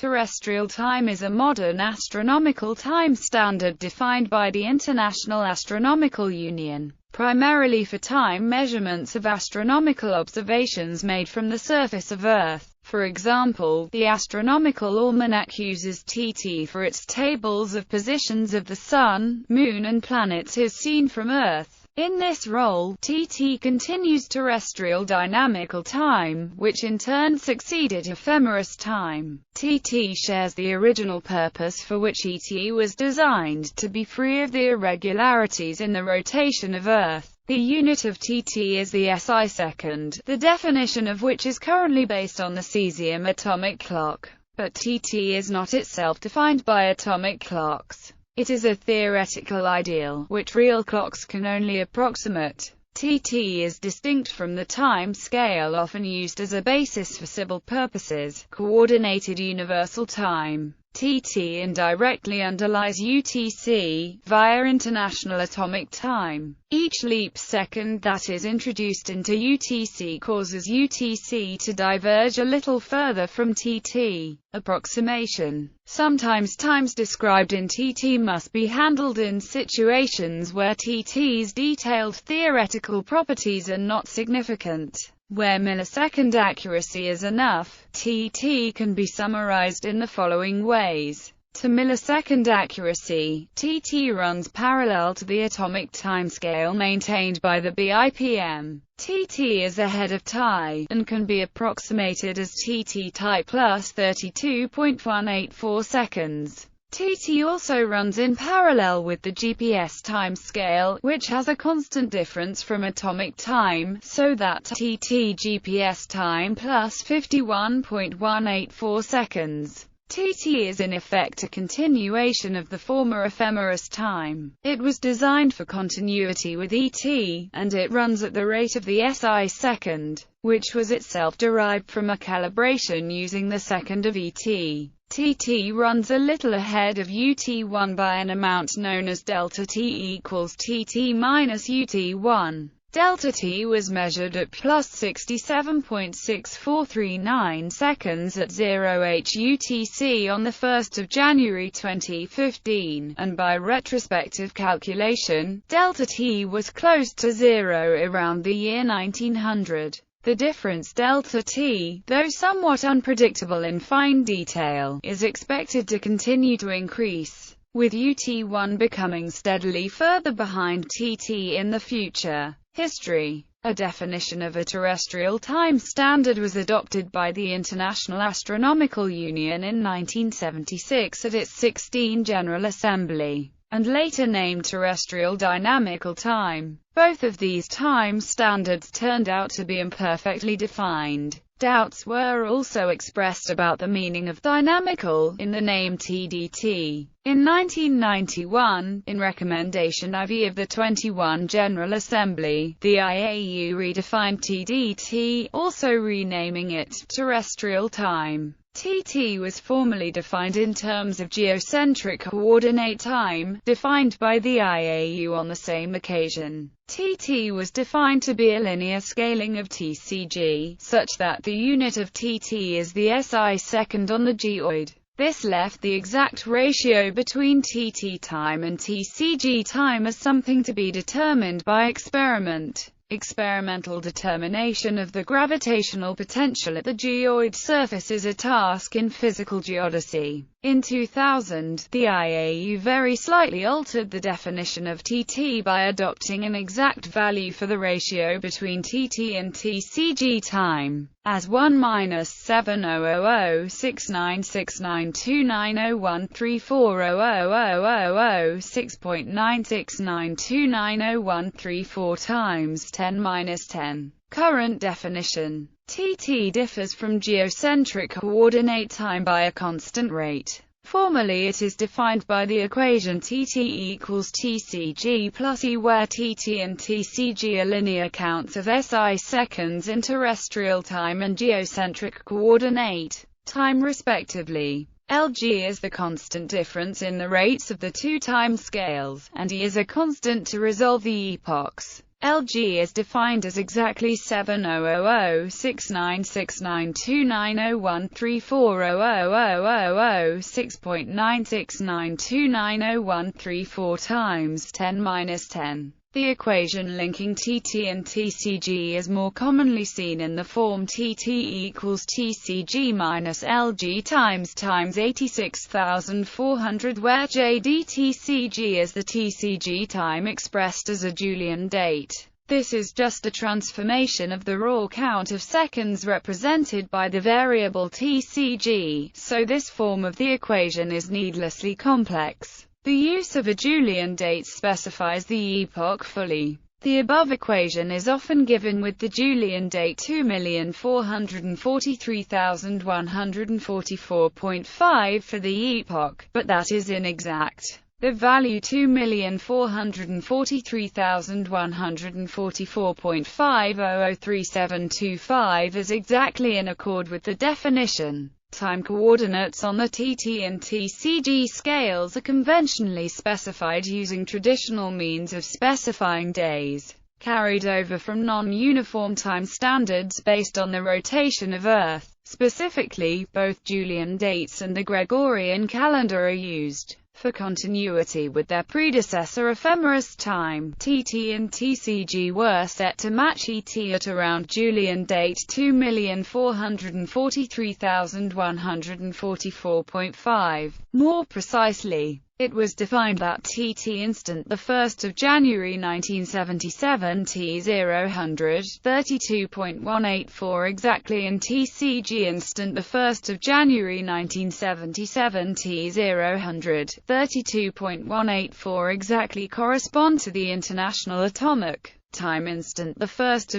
Terrestrial time is a modern astronomical time standard defined by the International Astronomical Union, primarily for time measurements of astronomical observations made from the surface of Earth. For example, the Astronomical Almanac uses TT for its tables of positions of the Sun, Moon and planets as seen from Earth. In this role, TT continues terrestrial dynamical time, which in turn succeeded ephemeris time. TT shares the original purpose for which ET was designed, to be free of the irregularities in the rotation of Earth. The unit of TT is the SI second, the definition of which is currently based on the cesium atomic clock. But TT is not itself defined by atomic clocks. It is a theoretical ideal, which real clocks can only approximate. TT is distinct from the time scale often used as a basis for civil purposes, Coordinated Universal Time. TT indirectly underlies UTC, via International Atomic Time. Each leap second that is introduced into UTC causes UTC to diverge a little further from TT. Approximation. Sometimes times described in TT must be handled in situations where TT's detailed theoretical properties are not significant. Where millisecond accuracy is enough, TT can be summarized in the following ways. To millisecond accuracy, TT runs parallel to the atomic timescale maintained by the BIPM. TT is ahead of TI, and can be approximated as TT TI plus 32.184 seconds. TT also runs in parallel with the GPS timescale, which has a constant difference from atomic time, so that TT GPS time plus 51.184 seconds. TT is in effect a continuation of the former ephemeris time. It was designed for continuity with ET, and it runs at the rate of the SI second, which was itself derived from a calibration using the second of ET. TT runs a little ahead of UT1 by an amount known as delta T equals TT minus UT1. Delta T was measured at plus 67.6439 seconds at 0h UTC on 1 January 2015, and by retrospective calculation, delta T was close to zero around the year 1900. The difference delta T, though somewhat unpredictable in fine detail, is expected to continue to increase, with UT1 becoming steadily further behind TT in the future. History. A definition of a terrestrial time standard was adopted by the International Astronomical Union in 1976 at its 16th General Assembly, and later named terrestrial dynamical time. Both of these time standards turned out to be imperfectly defined. Doubts were also expressed about the meaning of dynamical in the name TDT. In 1991, in Recommendation IV of the 21 General Assembly, the IAU redefined TDT, also renaming it terrestrial time. TT was formally defined in terms of geocentric coordinate time, defined by the IAU on the same occasion. TT was defined to be a linear scaling of TCG, such that the unit of TT is the SI second on the geoid. This left the exact ratio between TT time and TCG time as something to be determined by experiment. Experimental determination of the gravitational potential at the geoid surface is a task in physical geodesy. In 2000, the IAU very slightly altered the definition of TT by adopting an exact value for the ratio between TT and TCG time, as 1-7006969290134000006.969290134 times 10⁻10. Current definition. TT differs from geocentric coordinate time by a constant rate. Formally it is defined by the equation TT equals TCG plus E, where TT and TCG are linear counts of SI seconds in terrestrial time and geocentric coordinate time respectively. LG is the constant difference in the rates of the two time scales, and E is a constant to resolve the epochs. LG is defined as exactly 70069290134000006.969290134 times 10^-10. The equation linking TT and TCG is more commonly seen in the form TT equals TCG minus LG times 86,400, where JD/TCG is the TCG time expressed as a Julian date. This is just a transformation of the raw count of seconds represented by the variable TCG, so this form of the equation is needlessly complex. The use of a Julian date specifies the epoch fully. The above equation is often given with the Julian date 2,443,144.5 for the epoch, but that is inexact. The value 2,443,144.5003725 is exactly in accord with the definition. Time coordinates on the TT and TCG scales are conventionally specified using traditional means of specifying days, carried over from non-uniform time standards based on the rotation of Earth. Specifically, both Julian dates and the Gregorian calendar are used for continuity with their predecessor ephemeris time. TT and TCG were set to match ET at around Julian date 2,443,144.5. More precisely, it was defined that TT instant 1 January 1977 T000 32.184 exactly and TCG instant 1 January 1977 T000 32.184 exactly correspond to the International Atomic Time instant 1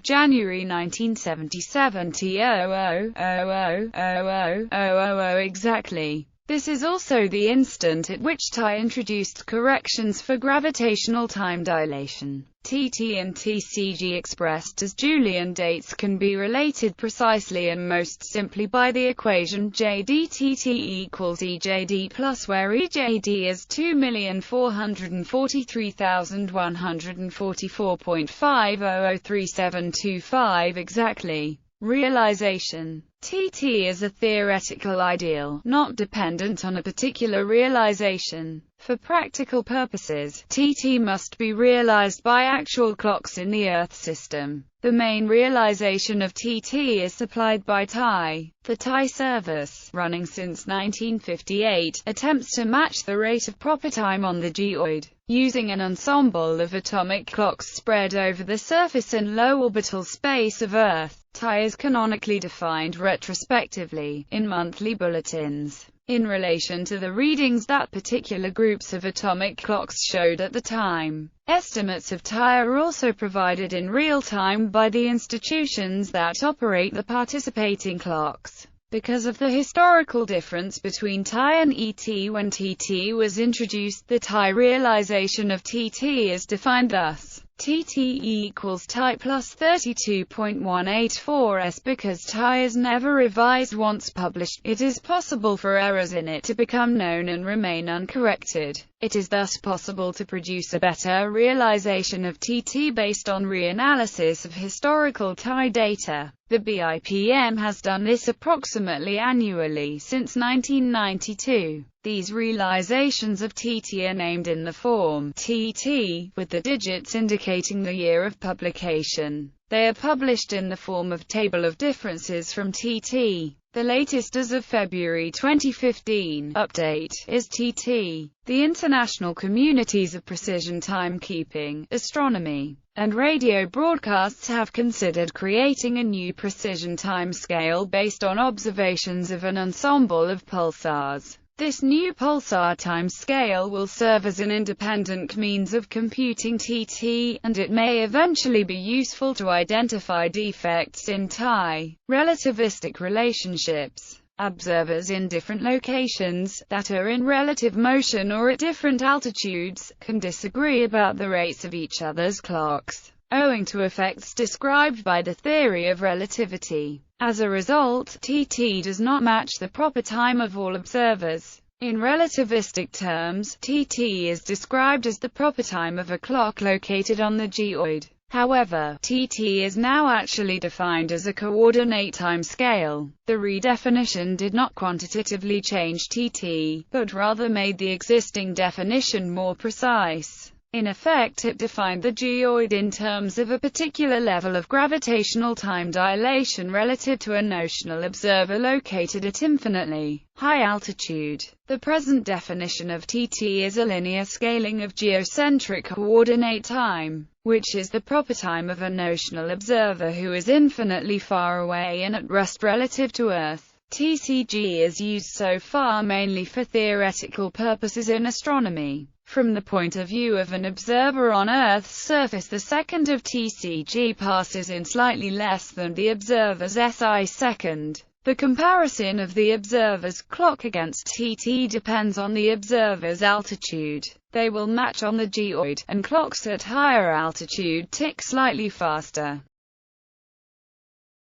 January 1977 T00000000 exactly. This is also the instant at which TI introduced corrections for gravitational time dilation. TT and TCG expressed as Julian dates can be related precisely and most simply by the equation JD/TT equals EJD plus, where EJD is 2,443,144.5003725 exactly. Realization. TT is a theoretical ideal, not dependent on a particular realization. For practical purposes, TT must be realized by actual clocks in the Earth system. The main realization of TT is supplied by TI. The TI service, running since 1958, attempts to match the rate of proper time on the geoid, using an ensemble of atomic clocks spread over the surface and low orbital space of Earth. TI is canonically defined retrospectively, in monthly bulletins, in relation to the readings that particular groups of atomic clocks showed at the time. Estimates of TI are also provided in real time by the institutions that operate the participating clocks. Because of the historical difference between TI and ET when TT was introduced, the TI realization of TT is defined thus. TT equals TI plus 32.184 s. Because TI is never revised once published, it is possible for errors in it to become known and remain uncorrected. It is thus possible to produce a better realization of TT based on reanalysis of historical TI data. The BIPM has done this approximately annually since 1992. These realizations of TT are named in the form TT, with the digits indicating the year of publication. They are published in the form of table of differences from TT. The latest as of February 2015 update is TT. The international communities of precision timekeeping, astronomy, and radio broadcasts have considered creating a new precision time scale based on observations of an ensemble of pulsars. This new pulsar time scale will serve as an independent means of computing TT, and it may eventually be useful to identify defects in TI. Relativistic relationships. Observers in different locations, that are in relative motion or at different altitudes, can disagree about the rates of each other's clocks, owing to effects described by the theory of relativity. As a result, TT does not match the proper time of all observers. In relativistic terms, TT is described as the proper time of a clock located on the geoid. However, TT is now actually defined as a coordinate time scale. The redefinition did not quantitatively change TT, but rather made the existing definition more precise. In effect, it defined the geoid in terms of a particular level of gravitational time dilation relative to a notional observer located at infinitely high altitude. The present definition of TT is a linear scaling of geocentric coordinate time, which is the proper time of a notional observer who is infinitely far away and at rest relative to Earth. TCG is used so far mainly for theoretical purposes in astronomy. From the point of view of an observer on Earth's surface, the second of TCG passes in slightly less than the observer's SI second. The comparison of the observer's clock against TT depends on the observer's altitude. They will match on the geoid, and clocks at higher altitude tick slightly faster.